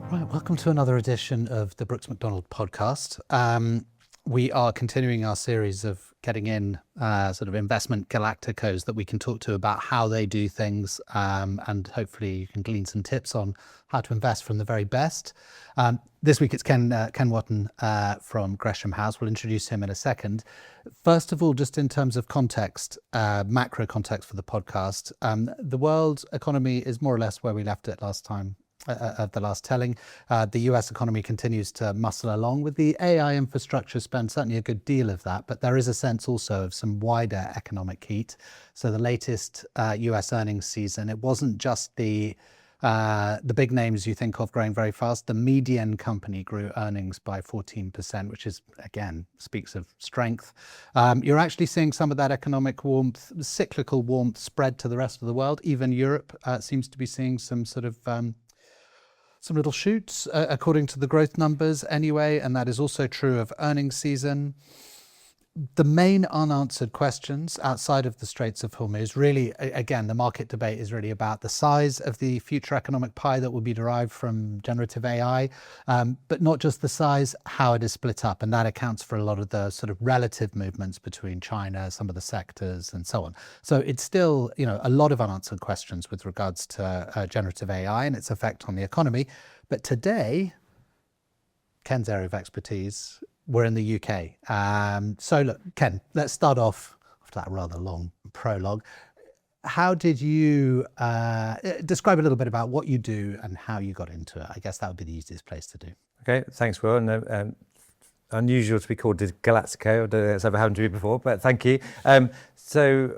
Right, welcome to another edition of the Brooks Macdonald podcast. We are continuing our series of getting in sort of investment galacticos that we can talk to about how they do things, and hopefully you can glean some tips on how to invest from the very best. This week it's Ken Wotton from Gresham House. We'll introduce him in a second. First of all, just in terms of context, macro context for the podcast, the world economy is more or less where we left it last time. Of the last telling. The US economy continues to muscle along with the AI infrastructure spend, certainly a good deal of that, but there is a sense also of some wider economic heat. So the latest US earnings season, it wasn't just the big names you think of growing very fast. The median company grew earnings by 14%, which is, again, speaks of strength. You're actually seeing some of that economic warmth, cyclical warmth, spread to the rest of the world. Even Europe seems to be seeing some sort of some little shoots according to the growth numbers anyway, and that is also true of earnings season. The main unanswered questions outside of the Straits of Hormuz, really, again, the market debate is really about the size of the future economic pie that will be derived from generative AI, but not just the size, how it is split up. And that accounts for a lot of the sort of relative movements between China, some of the sectors and so on. So it's still, a lot of unanswered questions with regards to generative AI and its effect on the economy. But today, Ken's area of expertise, we're in the UK. So look, Ken, let's start off after that rather long prologue. How did you describe a little bit about what you do and how you got into it? I guess that would be the easiest place to do. Okay, thanks, Will. And unusual to be called the Galactico. I don't know if it's ever happened to me before, but thank you. So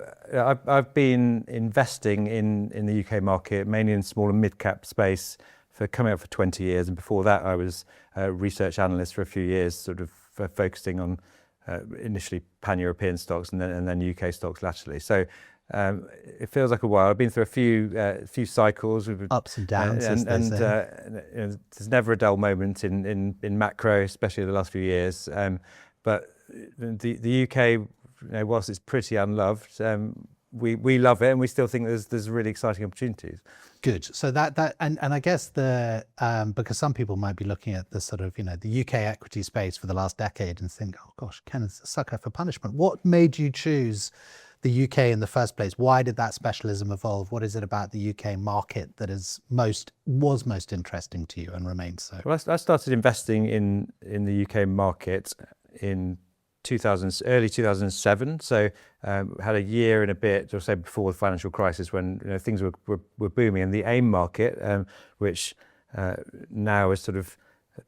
I've been investing in the UK market, mainly in small and mid-cap space, for coming up for 20 years. And before that, I was a research analyst for a few years, sort of focusing on initially pan-European stocks and then UK stocks latterly. So it feels like a while. I've been through a few cycles. Ups and downs, there's never a dull moment in macro, especially the last few years. But the UK, whilst it's pretty unloved, we love it, and we still think there's really exciting opportunities. Good. So and I guess because some people might be looking at the sort of, the UK equity space for the last decade and think, oh gosh, Ken is a sucker for punishment. What made you choose the UK in the first place? Why did that specialism evolve? What is it about the UK market that was most interesting to you and remains so? Well, I started investing in the UK market in early 2007. So had a year and a bit or so before the financial crisis when things were booming, and the AIM market, which now is sort of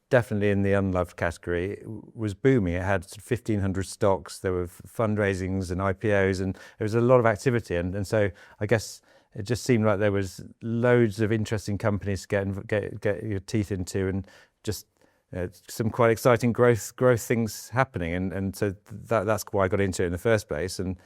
definitely in the unloved category, was booming. It had 1,500 stocks. There were fundraisings and IPOs, and there was a lot of activity. And so I guess it just seemed like there was loads of interesting companies to get your teeth into, and just some quite exciting growth things happening, and so that's why I got into it in the first place, and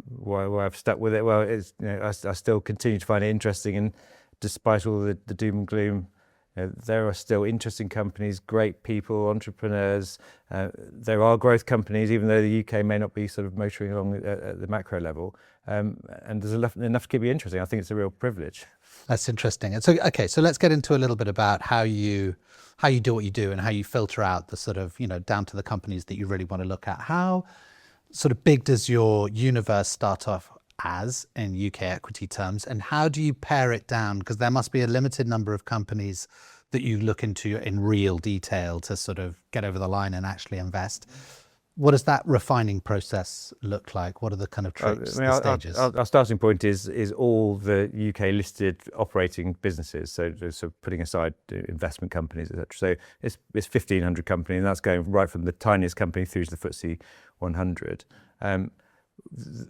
why I've stuck with it. Well, it's I still continue to find it interesting, and despite all the doom and gloom, there are still interesting companies, great people, entrepreneurs. There are growth companies, even though the UK may not be sort of motoring along at the macro level, and there's enough to keep you interesting. I think it's a real privilege. That's interesting. And so let's get into a little bit about how you do what you do and how you filter out the sort of, down to the companies that you really want to look at. How sort of big does your universe start off as in UK equity terms, and how do you pare it down? Because there must be a limited number of companies that you look into in real detail to sort of get over the line and actually invest. What does that refining process look like? What are the kind of tricks, the stages? Our starting point is all the UK listed operating businesses. So putting aside investment companies, etc. So it's 1,500 companies, and that's going right from the tiniest company through to the FTSE 100.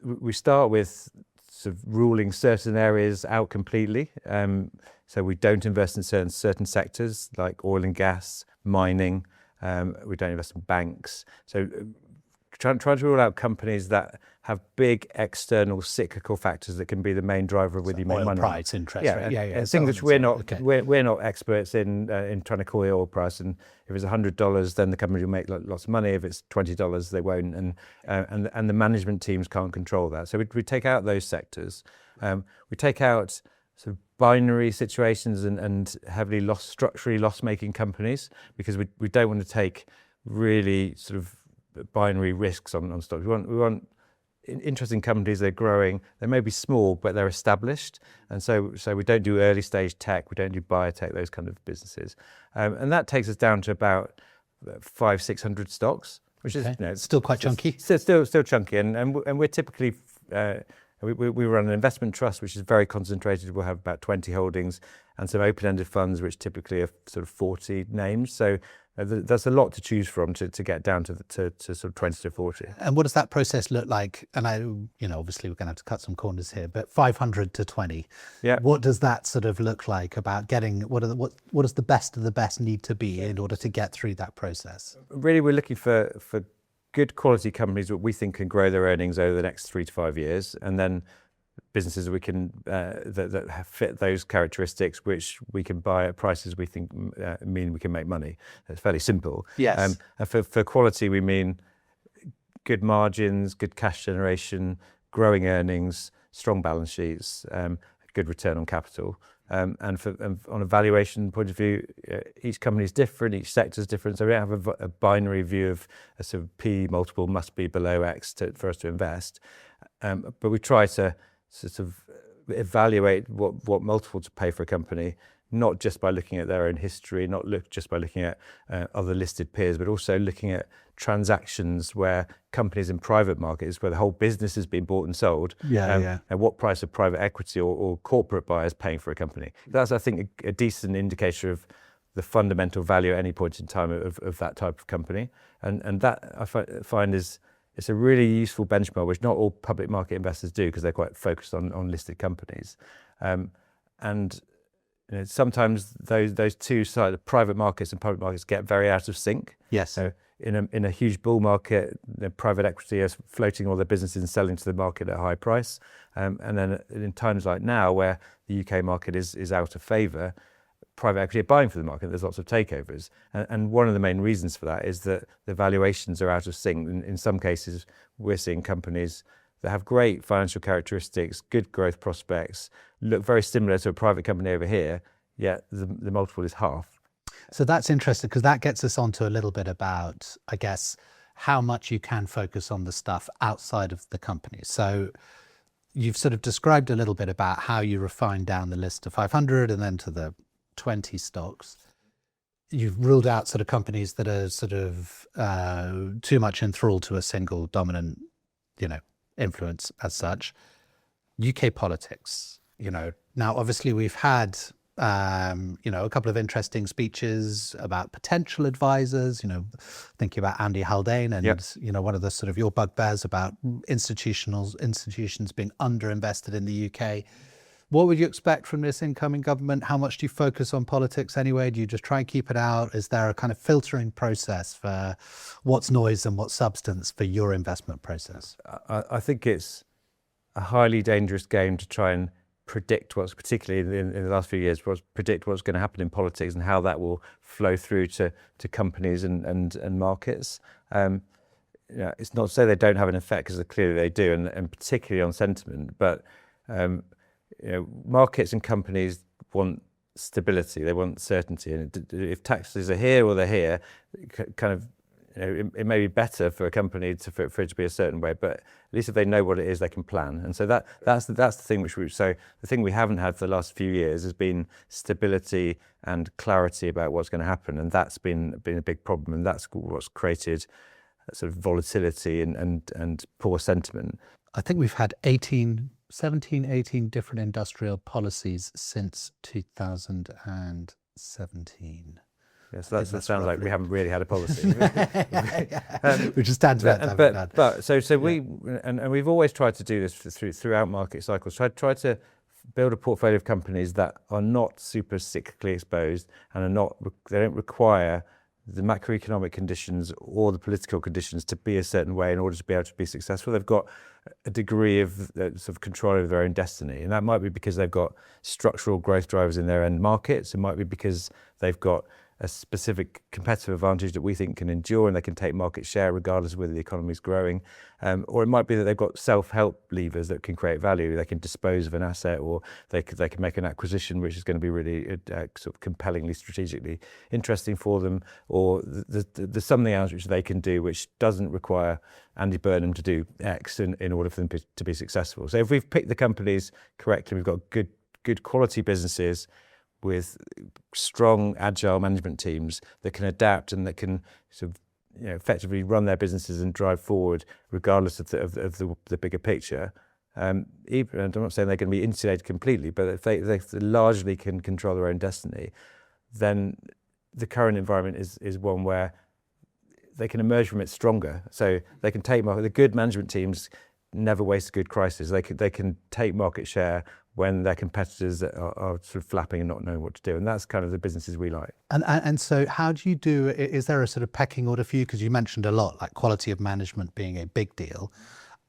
We start with sort of ruling certain areas out completely. So we don't invest in certain sectors like oil and gas, mining. We don't invest in banks. So trying to rule out companies that have big external cyclical factors that can be the main driver of whether you make money. Price, interest rate. Yeah. Things which we're not experts in trying to call the oil price. And if it's $100, then the company will make lots of money. If it's $20, they won't. And the management teams can't control that. So we take out those sectors. We take out sort of binary situations and heavily structurally loss-making companies, because we don't want to take really sort of binary risks on stocks. We want interesting companies. They're growing. They may be small, but they're established. And so we don't do early stage tech. We don't do biotech, those kind of businesses. And that takes us down to about 500-600 stocks, which is still quite chunky. Still chunky. And we're typically we run an investment trust which is very concentrated. We'll have about 20 holdings and some open-ended funds which typically are sort of 40 names. So there's a lot to choose from to get down to sort of 20 to 40. And what does that process look like? And obviously we're going to have to cut some corners here, but 500 to 20. Yeah. What does that sort of look like about getting, what does the best of the best need to be in order to get through that process? Really, we're looking for good quality companies that we think can grow their earnings over the next 3 to 5 years, and then businesses that we can that fit those characteristics, which we can buy at prices we think mean we can make money. It's fairly simple. Yes. And for quality, we mean good margins, good cash generation, growing earnings, strong balance sheets, good return on capital. And on a valuation point of view, each company is different, each sector is different. So we don't have a binary view of a sort of P multiple must be below X for us to invest. But we try to sort of evaluate what multiple to pay for a company, not just by looking at their own history, just by looking at other listed peers, but also looking at transactions where companies in private markets, where the whole business has been bought and sold, and what price of private equity or corporate buyers paying for a company. That's, I think, a decent indicator of the fundamental value at any point in time of that type of company. And that I find it's a really useful benchmark, which not all public market investors do because they're quite focused on listed companies. And sometimes those two sides, private markets and public markets, get very out of sync. Yes. So in a huge bull market, private equity is floating all their businesses and selling to the market at a high price. And then in times like now, where the UK market is out of favour, private equity are buying for the market. There's lots of takeovers. And one of the main reasons for that is that the valuations are out of sync. In some cases, we're seeing companies that have great financial characteristics, good growth prospects, look very similar to a private company over here, yet the multiple is half. So that's interesting, because that gets us onto a little bit about, I guess, how much you can focus on the stuff outside of the company. So you've sort of described a little bit about how you refine down the list to 500 and then to the 20 stocks. You've ruled out sort of companies that are sort of too much enthralled to a single dominant, influence as such. UK politics, now obviously we've had a couple of interesting speeches about potential advisors, thinking about Andy Haldane and, one of the sort of your bugbears about institutions being underinvested in the UK. What would you expect from this incoming government? How much do you focus on politics anyway? Do you just try and keep it out? Is there a kind of filtering process for what's noise and what's substance for your investment process? I think it's a highly dangerous game to try and predict what's, particularly in the last few years, predict what's going to happen in politics and how that will flow through to companies and markets. It's not to say they don't have an effect, because clearly they do, and particularly on sentiment. But markets and companies want stability, they want certainty, and if taxes are here or they're here, kind of, it may be better for a company for it to be a certain way, but at least if they know what it is, they can plan. And so that's the thing the thing we haven't had for the last few years has been stability and clarity about what's going to happen, and that's been a big problem, and that's what's created sort of volatility and poor sentiment. I think we've had 18 different industrial policies since 2017. Yes, that sounds like we haven't really had a policy. Which is tantamount. But we've always tried to do this throughout market cycles. Try to build a portfolio of companies that are not super cyclically exposed and they don't require the macroeconomic conditions or the political conditions to be a certain way in order to be able to be successful. They've got a degree of sort of control over their own destiny, and that might be because they've got structural growth drivers in their end markets. It might be because they've got a specific competitive advantage that we think can endure, and they can take market share regardless of whether the economy is growing. Or it might be that they've got self-help levers that can create value. They can dispose of an asset, or they can make an acquisition which is going to be really sort of compellingly strategically interesting for them. Or there's something else which they can do which doesn't require Andy Burnham to do X in order for them to be successful. So if we've picked the companies correctly, we've got good quality businesses with strong, agile management teams that can adapt and that can sort of, effectively run their businesses and drive forward regardless of the bigger picture. Even, and I'm not saying they're going to be insulated completely, but if they largely can control their own destiny, then the current environment is one where they can emerge from it stronger. So they can take the good management teams never waste a good crisis. They can take market share when their competitors are sort of flapping and not knowing what to do. And that's kind of the businesses we like. And so how do you do, is there a sort of pecking order for you? Because you mentioned a lot, like quality of management being a big deal.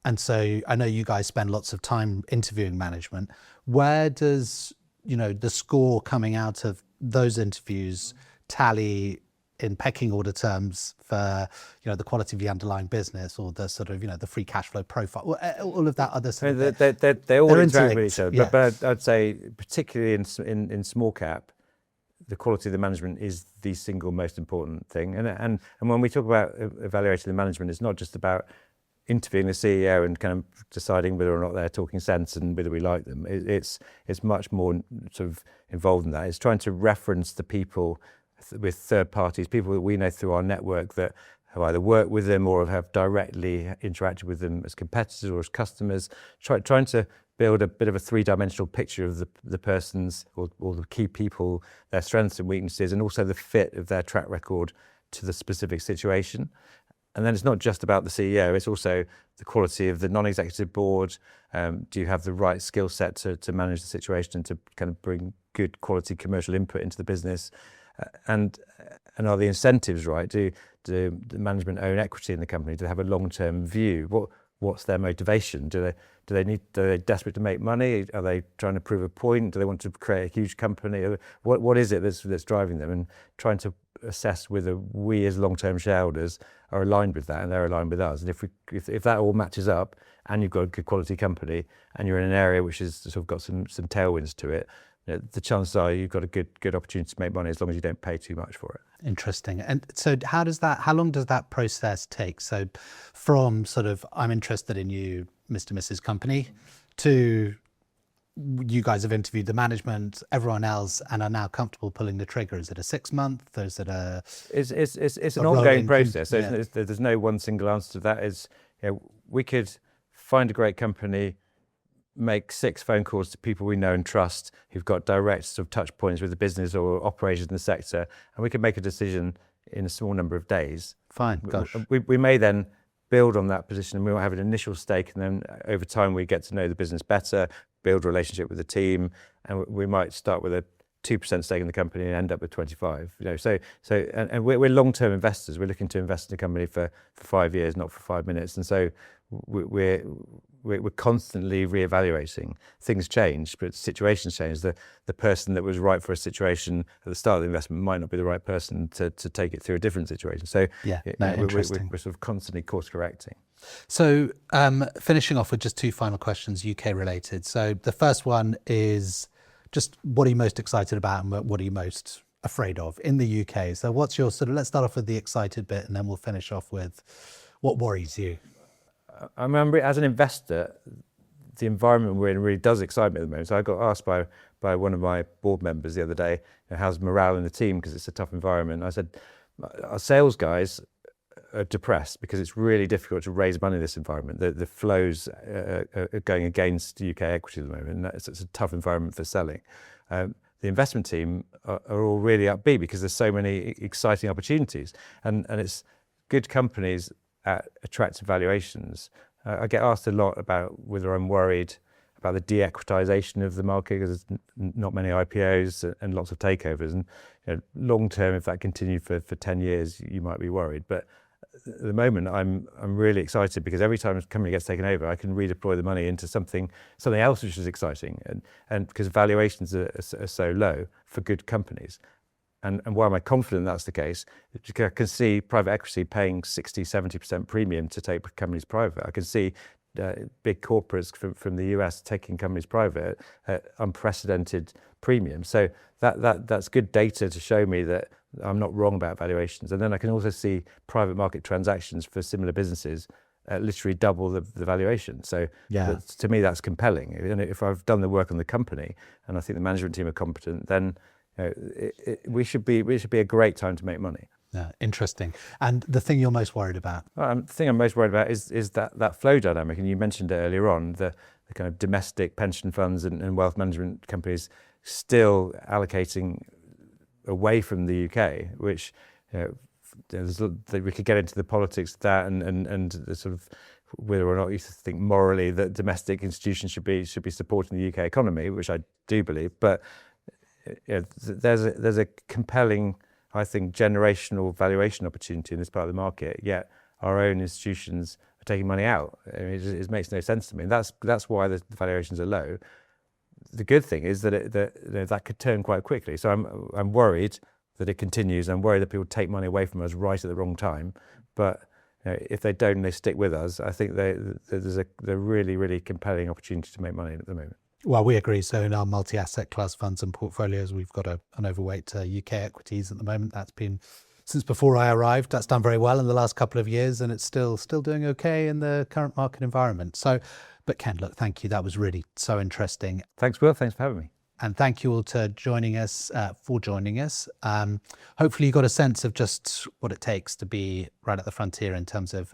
And so I know you guys spend lots of time interviewing management. Where does, the score coming out of those interviews tally in pecking order terms for, the quality of the underlying business, or the sort of, the free cash flow profile, all of that other sort of... They all interact with each other. Yeah. But I'd say, particularly in small cap, the quality of the management is the single most important thing. And when we talk about evaluating the management, it's not just about interviewing the CEO and kind of deciding whether or not they're talking sense and whether we like them. It's much more sort of involved in that. It's trying to reference the people with third parties, people that we know through our network that have either worked with them or have directly interacted with them as competitors or as customers, trying to build a bit of a three-dimensional picture of the person's or the key people, their strengths and weaknesses, and also the fit of their track record to the specific situation. And then it's not just about the CEO, it's also the quality of the non-executive board. Do you have the right skill set to manage the situation and to kind of bring good quality commercial input into the business? And are the incentives right? Do the management own equity in the company? Do they have a long-term view? What's their motivation? Are they desperate to make money? Are they trying to prove a point? Do they want to create a huge company? What is it that's driving them? And trying to assess whether we as long-term shareholders are aligned with that and they're aligned with us. And if that all matches up, and you've got a good quality company, and you're in an area which has sort of got some tailwinds to it, the chances are you've got a good opportunity to make money as long as you don't pay too much for it. Interesting. And so how long does that process take? So from sort of, I'm interested in you, Mr. and Mrs. Company, to you guys have interviewed the management, everyone else, and are now comfortable pulling the trigger. Is it a 6 month? Or is it it's an ongoing process. There's no one single answer to that. We could find a great company, make 6 phone calls to people we know and trust who've got direct sort of touch points with the business or operations in the sector, and we can make a decision in a small number of days. Fine, gosh. We may then build on that position, and we might have an initial stake, and then over time we get to know the business better, build a relationship with the team, and we might start with a 2% stake in the company and end up with 25. And we're long-term investors. We're looking to invest in a company for 5 years, not for 5 minutes. And so we're constantly reevaluating. Things change, but situations change. The person that was right for a situation at the start of the investment might not be the right person to take it through a different situation. So we're sort of constantly course correcting. So finishing off with just 2 final questions, UK related. So the first one is just, what are you most excited about and what are you most afraid of in the UK? So what's your let's start off with the excited bit, and then we'll finish off with what worries you. I remember, as an investor, the environment we're in really does excite me at the moment. So I got asked by one of my board members the other day, how's morale in the team, because it's a tough environment. I said, our sales guys are depressed because it's really difficult to raise money in this environment. The flows are going against UK equity at the moment, and it's a tough environment for selling. The investment team are all really upbeat because there's so many exciting opportunities, and it's good companies at attractive valuations. I get asked a lot about whether I'm worried about the de-equitization of the market, because there's not many IPOs and lots of takeovers. And long term, if that continued for 10 years, you might be worried. But at the moment, I'm really excited because every time a company gets taken over, I can redeploy the money into something else which is exciting, and because valuations are so low for good companies. And why am I confident that's the case? Because I can see private equity paying 60, 70% premium to take companies private. I can see big corporates from the US taking companies private at unprecedented premium. So that's good data to show me that I'm not wrong about valuations. And then I can also see private market transactions for similar businesses literally double the valuation. So to me, that's compelling. And if I've done the work on the company and I think the management team are competent, then we should be a great time to make money. Yeah, interesting. And the thing you're most worried about? The thing I'm most worried about is that flow dynamic. And you mentioned it earlier on, the kind of domestic pension funds and wealth management companies still allocating away from the UK, which we could get into the politics of that and the sort of whether or not you think morally that domestic institutions should be supporting the UK economy, which I do believe. But there's a compelling, I think, generational valuation opportunity in this part of the market. Yet our own institutions are taking money out. I mean, it makes no sense to me. And that's why the valuations are low. The good thing is that that could turn quite quickly. So I'm worried that it continues. I'm worried that people take money away from us right at the wrong time. But if they don't and they stick with us, I think there's a really, really compelling opportunity to make money at the moment. Well, we agree. So in our multi-asset class funds and portfolios, we've got an overweight UK equities at the moment. That's been since before I arrived. That's done very well in the last couple of years, and it's still doing okay in the current market environment. So, but Ken, look, thank you. That was really so interesting. Thanks, Will. Thanks for having me. And thank you all for joining us. Hopefully you got a sense of just what it takes to be right at the frontier in terms of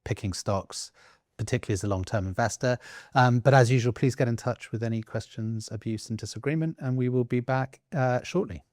picking stocks, particularly as a long-term investor. But as usual, please get in touch with any questions, abuse and disagreement, and we will be back shortly.